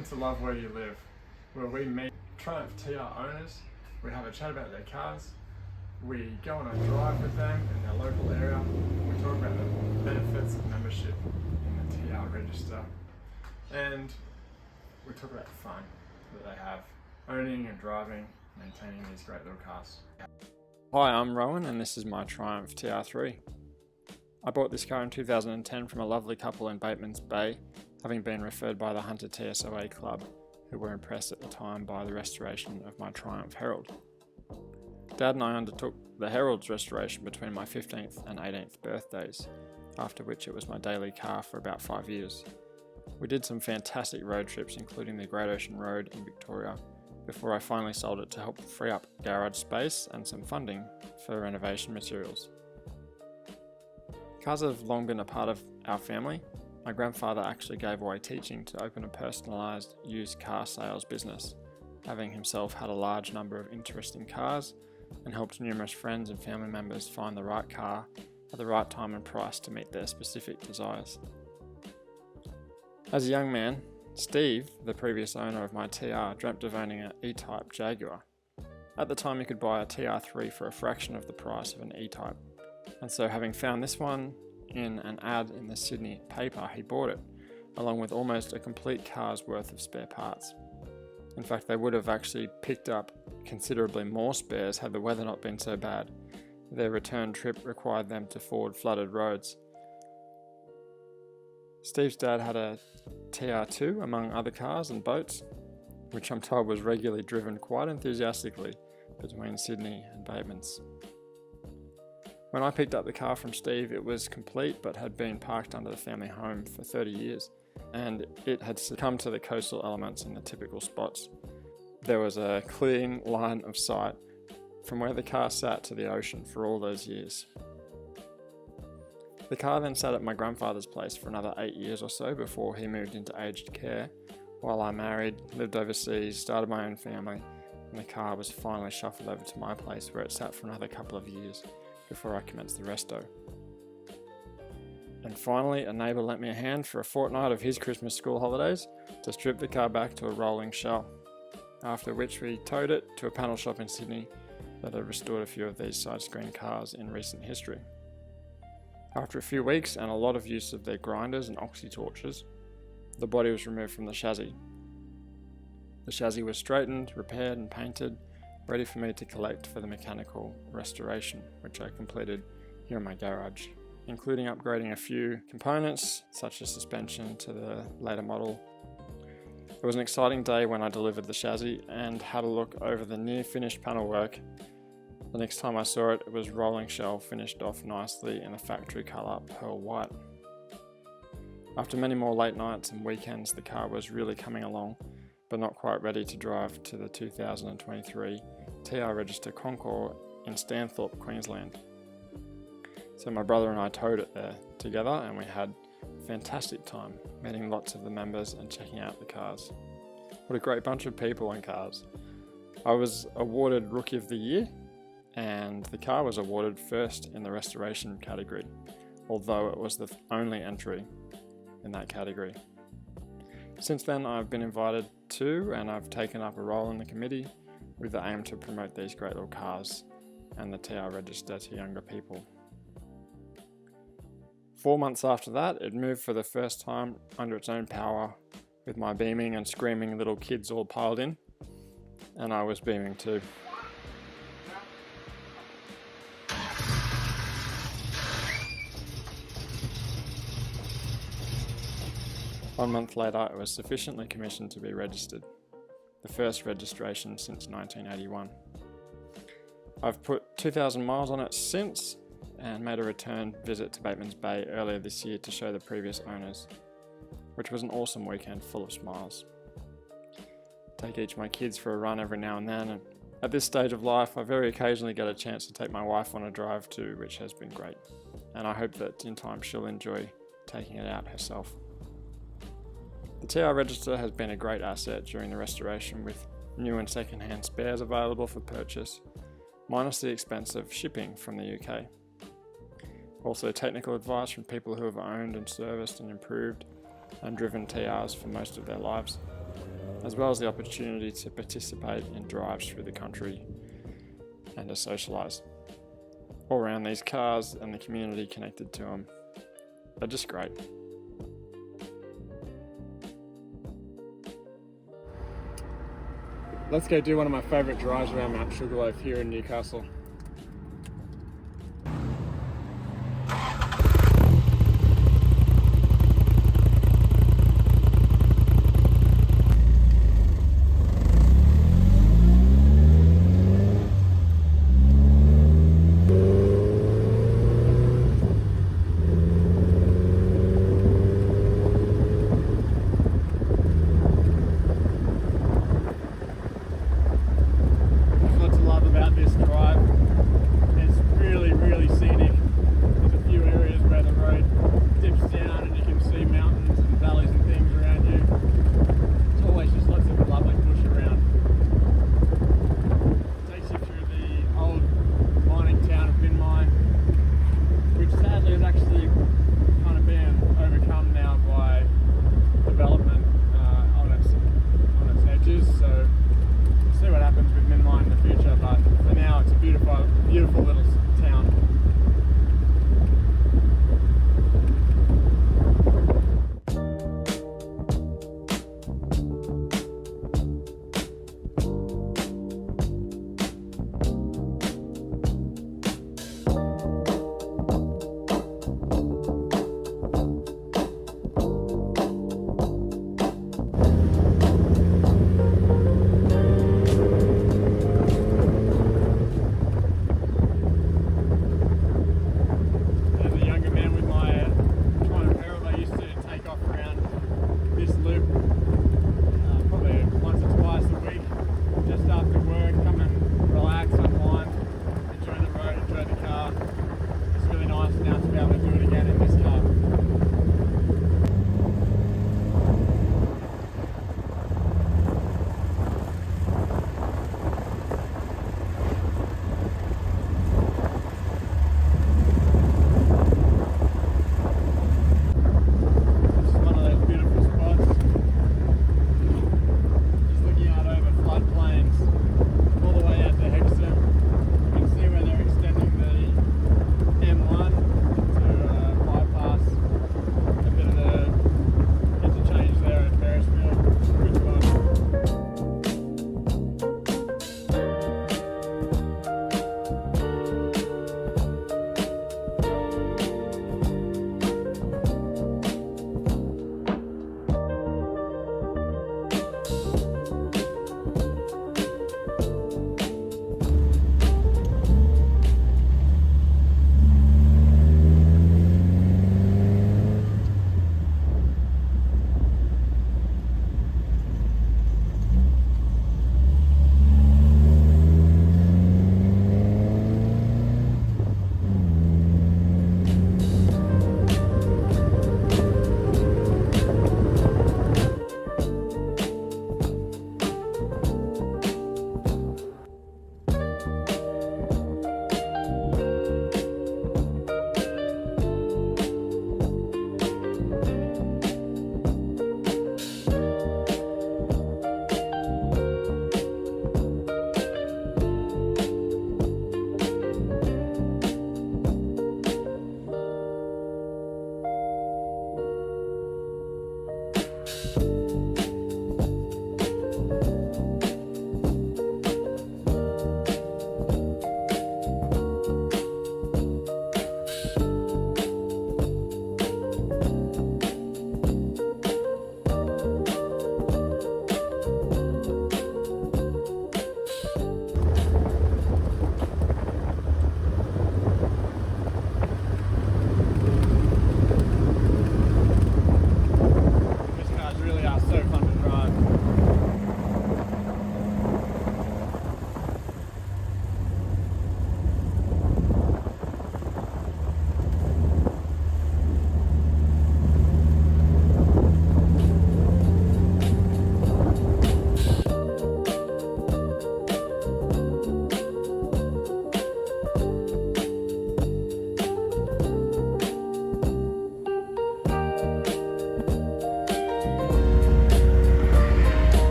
Welcome to Love Where You Live, where we meet Triumph TR owners, we have a chat about their cars, we go on a drive with them in their local area, we talk about the benefits of membership in the TR register, and we talk about the fun that they have owning and driving, maintaining these great little cars. Hi, I'm Rowan and this is my Triumph TR3. I bought this car in 2010 from a lovely couple in Bateman's Bay, having been referred by the Hunter TSOA Club, who were impressed at the time by the restoration of my Triumph Herald. Dad and I undertook the Herald's restoration between my 15th and 18th birthdays, after which it was my daily car for about 5 years. We did some fantastic road trips, including the Great Ocean Road in Victoria, before I finally sold it to help free up garage space and some funding for renovation materials. Cars have long been a part of our family. My grandfather actually gave away teaching to open a personalised used car sales business, having himself had a large number of interesting cars and helped numerous friends and family members find the right car at the right time and price to meet their specific desires. As a young man, Steve, the previous owner of my TR, dreamt of owning an E-Type Jaguar. At the time you could buy a TR3 for a fraction of the price of an E-Type, and so having found this one in an ad in the Sydney paper, he bought it, along with almost a complete car's worth of spare parts. In fact, they would have actually picked up considerably more spares had the weather not been so bad. Their return trip required them to ford flooded roads. Steve's dad had a TR2 among other cars and boats, which I'm told was regularly driven quite enthusiastically between Sydney and Batemans. When I picked up the car from Steve, it was complete but had been parked under the family home for 30 years, and it had succumbed to the coastal elements in the typical spots. There was a clean line of sight from where the car sat to the ocean for all those years. The car then sat at my grandfather's place for another 8 years or so before he moved into aged care, while I married, lived overseas, started my own family, and the car was finally shuffled over to my place where it sat for another couple of years before I commenced the resto. And finally, a neighbour lent me a hand for a fortnight of his Christmas school holidays to strip the car back to a rolling shell, after which we towed it to a panel shop in Sydney that had restored a few of these side-screen cars in recent history. After a few weeks and a lot of use of their grinders and oxy torches, the body was removed from the chassis. The chassis was straightened, repaired and painted, ready for me to collect for the mechanical restoration, which I completed here in my garage, including upgrading a few components such as suspension to the later model. It was an exciting day when I delivered the chassis and had a look over the near finished panel work. The next time I saw it, it was rolling shell finished off nicely in a factory colour pearl white. After many more late nights and weekends, the car was really coming along, but not quite ready to drive to the 2023 TR Register Concours in Stanthorpe, Queensland. So my brother and I towed it there together and we had a fantastic time meeting lots of the members and checking out the cars. What a great bunch of people and cars. I was awarded Rookie of the Year and the car was awarded first in the restoration category, although it was the only entry in that category. Since then I've been invited to and I've taken up a role in the committee with the aim to promote these great little cars and the TR register to younger people. 4 months after that, it moved for the first time under its own power with my beaming and screaming little kids all piled in, and I was beaming too. One month later, it was sufficiently commissioned to be registered, the first registration since 1981. I've put 2,000 miles on it since and made a return visit to Bateman's Bay earlier this year to show the previous owners, which was an awesome weekend full of smiles. Take each of my kids for a run every now and then, and at this stage of life I very occasionally get a chance to take my wife on a drive too, which has been great, and I hope that in time she'll enjoy taking it out herself. The TR Register has been a great asset during the restoration with new and second-hand spares available for purchase, minus the expense of shipping from the UK. Also technical advice from people who have owned and serviced and improved and driven TRs for most of their lives. as well as the opportunity to participate in drives through the country and to socialise. All around, these cars and the community connected to them are just great. Let's go do one of my favourite drives around Mount Sugarloaf here in Newcastle. About this drive,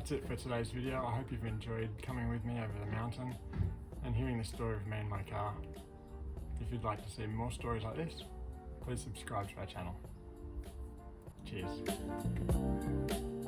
that's it for today's video. I hope you've enjoyed coming with me over the mountain and hearing the story of me and my car. If you'd like to see more stories like this, please subscribe to our channel. Cheers.